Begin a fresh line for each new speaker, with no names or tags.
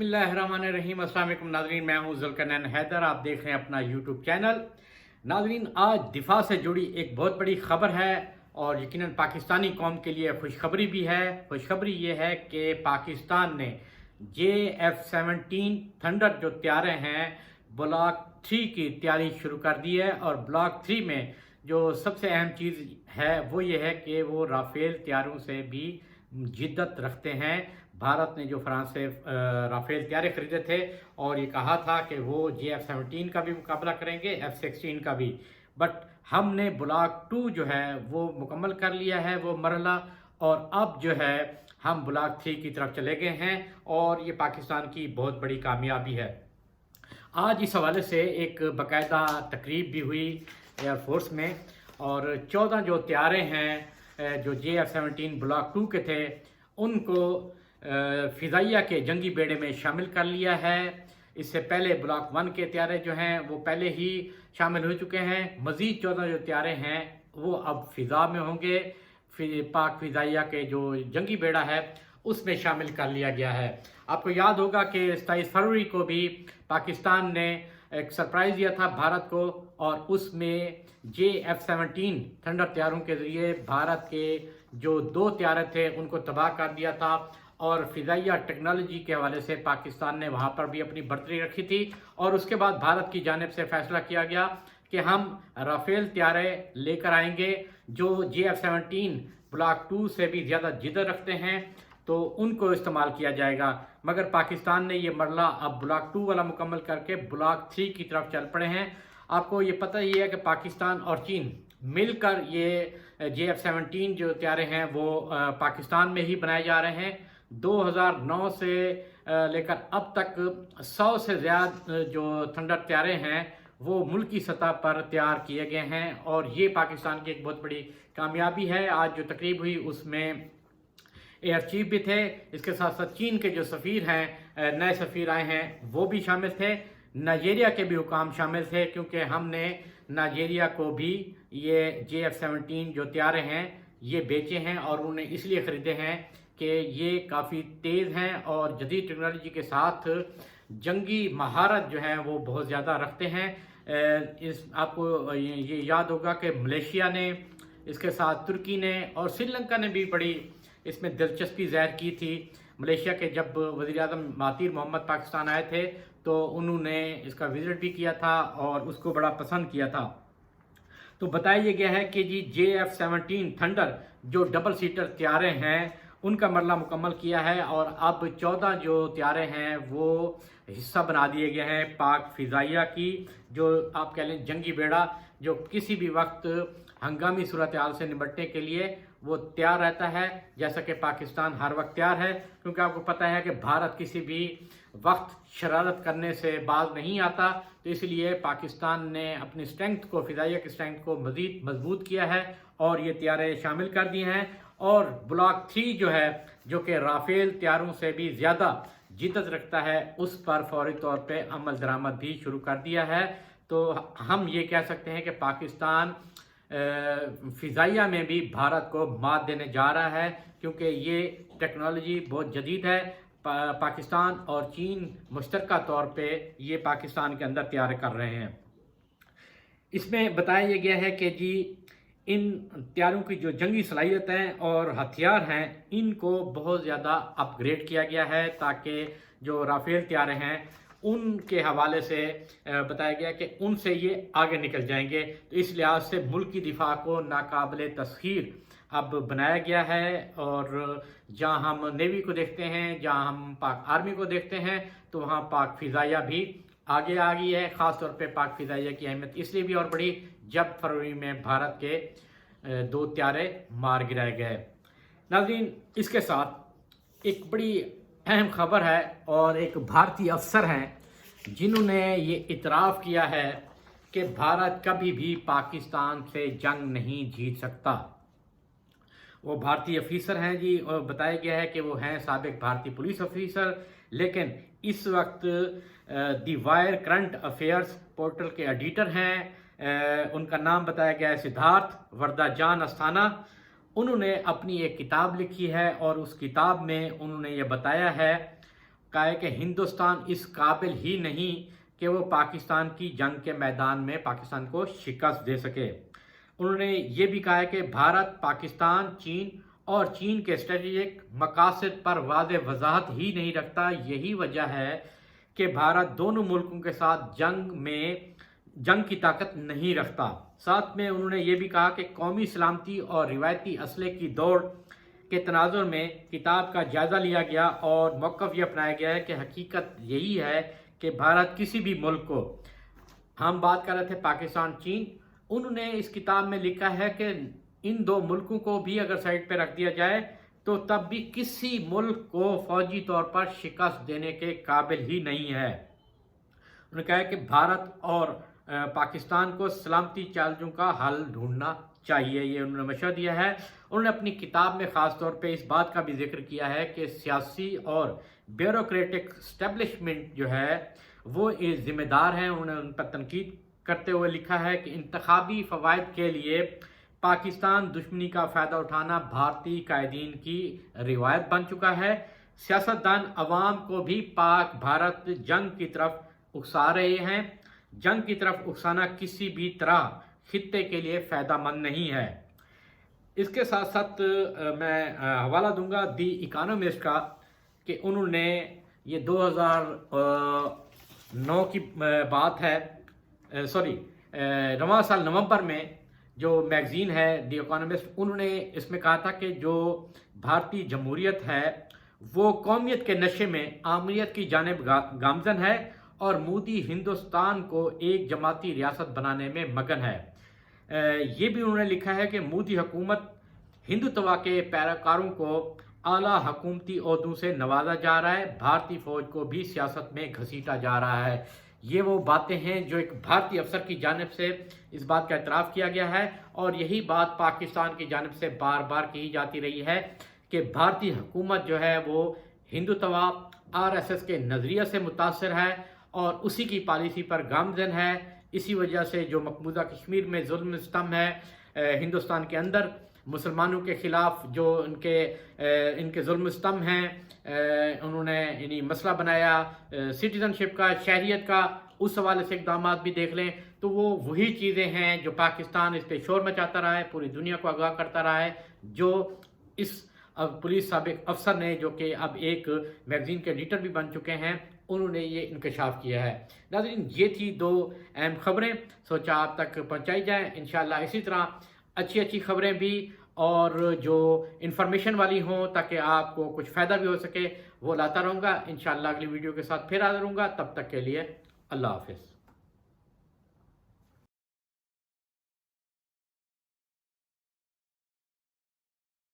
बिस्मिल्लाहिर्रहमानिर्रहीम। अस्सलाम वालेकुम नाज़रीन, मैं हूं ज़ुल्करनैन हैदर। आप देख रहे हैं अपना यूट्यूब चैनल। नाज़रीन, आज दिफा से जुड़ी एक बहुत बड़ी ख़बर है और यकीनन पाकिस्तानी कौम के लिए खुशखबरी भी है। खुशखबरी ये है कि पाकिस्तान ने JF-17 थंडर जो त्यारे हैं ब्लॉक 3 की तैयारी शुरू कर दी है। और ब्लॉक 3 में जो सबसे अहम चीज़ है वो ये है कि वो राफेल त्यारों से भी जिद्दत रखते हैं। भारत ने जो फ्रांस से राफेल त्यारे खरीदे थे और ये कहा था कि वो JF-17 का भी मुकाबला करेंगे, F-16 का भी। बट हमने ब्लॉक 2 जो है वो मुकम्मल कर लिया है वो मरहला, और अब जो है हम ब्लॉक 3 की तरफ चले गए हैं और ये पाकिस्तान की बहुत बड़ी कामयाबी है। आज इस हवाले से एक बाकायदा तकरीब भी हुई एयरफोर्स में, और 14 जो त्यारे हैं जो JF-17 ब्लॉक 2 के थे उनको फ़िज़ाइया के जंगी बेड़े में शामिल कर लिया है। इससे पहले ब्लॉक 1 के त्यारे जो हैं वो पहले ही शामिल हो चुके हैं। मज़ीद 14 जो त्यारे हैं वो अब फ़िज़ा में होंगे। पाक फ़िज़ाइया के जो जंगी बेड़ा है उसमें शामिल कर लिया गया है। आपको याद होगा कि 27 फरवरी को भी पाकिस्तान ने एक सरप्राइज़ दिया था भारत को, और उसमें JF-17 थंडर त्यारों के ज़रिए भारत के जो 2 त्यारे थे उनको तबाह कर दिया था। और फ़िज़ाइया टेक्नोलॉजी के हवाले से पाकिस्तान ने वहाँ पर भी अपनी बर्तरी रखी थी। और उसके बाद भारत की जानिब से फ़ैसला किया गया कि हम राफेल त्यारे लेकर आएंगे जो JF-17 ब्लॉक 2 से भी ज़्यादा जिद्द रखते हैं, तो उनको इस्तेमाल किया जाएगा। मगर पाकिस्तान ने ये मरला अब ब्लॉक 2 वाला मुकम्मल करके ब्लॉक 3 की तरफ चल पड़े हैं। आपको ये पता ही है कि पाकिस्तान और चीन मिलकर ये JF-17 जो त्यारे हैं वो पाकिस्तान में ही बनाए जा रहे हैं। 2009 से लेकर अब तक 100 से ज़्यादा जो थंडर त्यारे हैं वो मुल्की सतह पर तैयार किए गए हैं, और ये पाकिस्तान की एक बहुत बड़ी कामयाबी है। आज जो तकरीब हुई उसमें एयर चीफ भी थे, इसके साथ साथ चीन के जो सफ़ीर हैं, नए सफ़ीर आए हैं वो भी शामिल थे। नाइजीरिया के भी हुकाम शामिल थे, क्योंकि हमने नाइजीरिया को भी ये JF-17 जो त्यारे हैं ये बेचे हैं, और उन्हें इसलिए ख़रीदे हैं कि ये काफ़ी तेज़ हैं और जदीद टेक्नोलॉजी के साथ जंगी महारत जो है वो बहुत ज़्यादा रखते हैं। आपको ये याद होगा कि मलेशिया ने, इसके साथ तुर्की ने और श्रीलंका ने भी बड़ी इसमें दिलचस्पी ज़ाहिर की थी। मलेशिया के जब वज़ीर-ए-आज़म महातीर मोहम्मद पाकिस्तान आए थे तो उन्होंने इसका विज़िट भी किया था और उसको बड़ा पसंद किया था। तो बताया गया है कि जी JF-17 थंडर जो डबल सीटर त्यारे हैं उनका मरला मुकम्मल किया है, और अब 14 जो त्यारे हैं वो हिस्सा बना दिए गए हैं पाक फ़िज़ाइया की, जो आप कह लें जंगी बेड़ा, जो किसी भी वक्त हंगामी सूरत हाल से निपटने के लिए वो तैयार रहता है, जैसा कि पाकिस्तान हर वक्त तैयार है। क्योंकि आपको पता है कि भारत किसी भी वक्त शरारत करने से बाज नहीं आता, तो इसलिए पाकिस्तान ने अपनी स्ट्रेंथ को, फ़िज़ाइया की स्ट्रेंथ को मज़ीद मजबूत किया है और ये त्यारे शामिल कर दिए हैं। और ब्लॉक 3 जो है, जो कि राफेल त्यारों से भी ज़्यादा जिद्दत रखता है, उस पर फौरी तौर पे अमल दरामद भी शुरू कर दिया है। तो हम ये कह सकते हैं कि पाकिस्तान फ़िज़ाइया में भी भारत को मात देने जा रहा है, क्योंकि ये टेक्नोलॉजी बहुत जदीद है। पाकिस्तान और चीन मुश्तरका तौर पे ये पाकिस्तान के अंदर तैयार कर रहे हैं। इसमें बताया गया है कि जी इन त्यारों की जो जंगी सलाहियतें और हथियार हैं इनको बहुत ज़्यादा अपग्रेड किया गया है, ताकि जो राफेल त्यारे हैं उनके हवाले से बताया गया कि उनसे ये आगे निकल जाएंगे। तो इस लिहाज से मुल्क की दिफा को नाकाबिले तस्खीर अब बनाया गया है, और जहां हम नेवी को देखते हैं, जहां हम पाक आर्मी को देखते हैं, तो वहां पाक फ़िज़ाइया भी आगे आ गई है। ख़ास तौर पे पाक फ़िज़ाइया की अहमियत इसलिए भी और बढ़ी जब फरवरी में भारत के 2 त्यारे मार गिराए गए। नाज़रीन, इसके साथ एक बड़ी अहम खबर है, और एक भारतीय अफसर हैं जिन्होंने ये इतराफ़ किया है कि भारत कभी भी पाकिस्तान से जंग नहीं जीत सकता। वो भारतीय अफीसर हैं जी, और बताया गया है कि वो हैं साबिक भारतीय पुलिस अफीसर, लेकिन इस वक्त दी वायर करंट अफेयर्स पोर्टल के एडिटर हैं। उनका नाम बताया गया है सिद्धार्थ वरदाजान अस्थाना। उन्होंने अपनी एक किताब लिखी है, और उस किताब में उन्होंने ये बताया है کہا ہے کہ ہندوستان اس قابل ہی نہیں کہ وہ پاکستان کی جنگ کے میدان میں پاکستان کو شکست دے سکے۔ انہوں نے یہ بھی کہا ہے کہ بھارت، پاکستان، چین اور چین کے اسٹریٹجک مقاصد پر واضح وضاحت ہی نہیں رکھتا۔ یہی وجہ ہے کہ بھارت دونوں ملکوں کے ساتھ جنگ کی طاقت نہیں رکھتا۔ ساتھ میں انہوں نے یہ بھی کہا کہ قومی سلامتی اور روایتی اسلحے کی دوڑ کے تناظر میں کتاب کا جائزہ لیا گیا اور موقف یہ اپنایا گیا ہے کہ حقیقت یہی ہے کہ بھارت کسی بھی ملک کو، ہم بات کر رہے تھے پاکستان، چین، انہوں نے اس کتاب میں لکھا ہے کہ ان دو ملکوں کو بھی اگر سائڈ پہ رکھ دیا جائے تو تب بھی کسی ملک کو فوجی طور پر شکست دینے کے قابل ہی نہیں ہے۔ انہوں نے کہا ہے کہ بھارت اور پاکستان کو سلامتی چیلنجوں کا حل ڈھونڈنا چاہیے، یہ انہوں نے مشورہ دیا ہے۔ انہوں نے اپنی کتاب میں خاص طور پہ اس بات کا بھی ذکر کیا ہے کہ سیاسی اور بیوروکریٹک اسٹیبلشمنٹ جو ہے وہ ذمہ دار ہیں۔ انہوں نے ان پر تنقید کرتے ہوئے لکھا ہے کہ انتخابی فوائد کے لیے پاکستان دشمنی کا فائدہ اٹھانا بھارتی قائدین کی روایت بن چکا ہے۔ سیاستدان عوام کو بھی پاک بھارت جنگ کی طرف اکسا رہے ہیں۔ جنگ کی طرف اکسانا کسی بھی طرح خطے کے لیے فائدہ مند نہیں ہے۔ اس کے ساتھ ساتھ میں حوالہ دوں گا دی اکانومسٹ کا کہ انہوں نے یہ 2009 کی بات ہے، رواں سال نومبر میں جو میگزین ہے دی اکانومسٹ، انہوں نے اس میں کہا تھا کہ جو بھارتی جمہوریت ہے وہ قومیت کے نشے میں آمریت کی جانب گامزن ہے اور مودی ہندوستان کو ایک جماعتی ریاست بنانے میں مگن ہے۔ یہ بھی انہوں نے لکھا ہے کہ مودی حکومت ہندوتوا کے پیروکاروں کو اعلیٰ حکومتی عہدوں سے نوازا جا رہا ہے، بھارتی فوج کو بھی سیاست میں گھسیٹا جا رہا ہے۔ یہ وہ باتیں ہیں جو ایک بھارتی افسر کی جانب سے اس بات کا اعتراف کیا گیا ہے، اور یہی بات پاکستان کی جانب سے بار بار کہی جاتی رہی ہے کہ بھارتی حکومت جو ہے وہ ہندوتوا RSS کے نظریے سے متاثر ہے اور اسی کی پالیسی پر گامزن ہے۔ اسی وجہ سے جو مقبوضہ کشمیر میں ظلم ستم ہے، ہندوستان کے اندر مسلمانوں کے خلاف جو ان کے ظلم ستم ہیں، انہوں نے یعنی مسئلہ بنایا سٹیزن شپ کا، شہریت کا، اس حوالے سے اقدامات بھی دیکھ لیں تو وہ وہی چیزیں ہیں جو پاکستان اس پہ شور مچاتا رہا ہے، پوری دنیا کو آگاہ کرتا رہا ہے، جو اس پولیس سابق افسر نے جو کہ اب ایک میگزین کے ایڈیٹر بھی بن چکے ہیں، انہوں نے یہ انکشاف کیا ہے۔ ناظرین، یہ تھی دو اہم خبریں، سوچا آپ تک پہنچائی جائیں۔ انشاءاللہ اسی طرح اچھی خبریں بھی اور جو انفارمیشن والی ہوں تاکہ آپ کو کچھ فائدہ بھی ہو سکے وہ لاتا رہوں گا۔ انشاءاللہ اگلی ویڈیو کے ساتھ پھر حاضر ہوں گا، تب تک کے لیے اللہ حافظ۔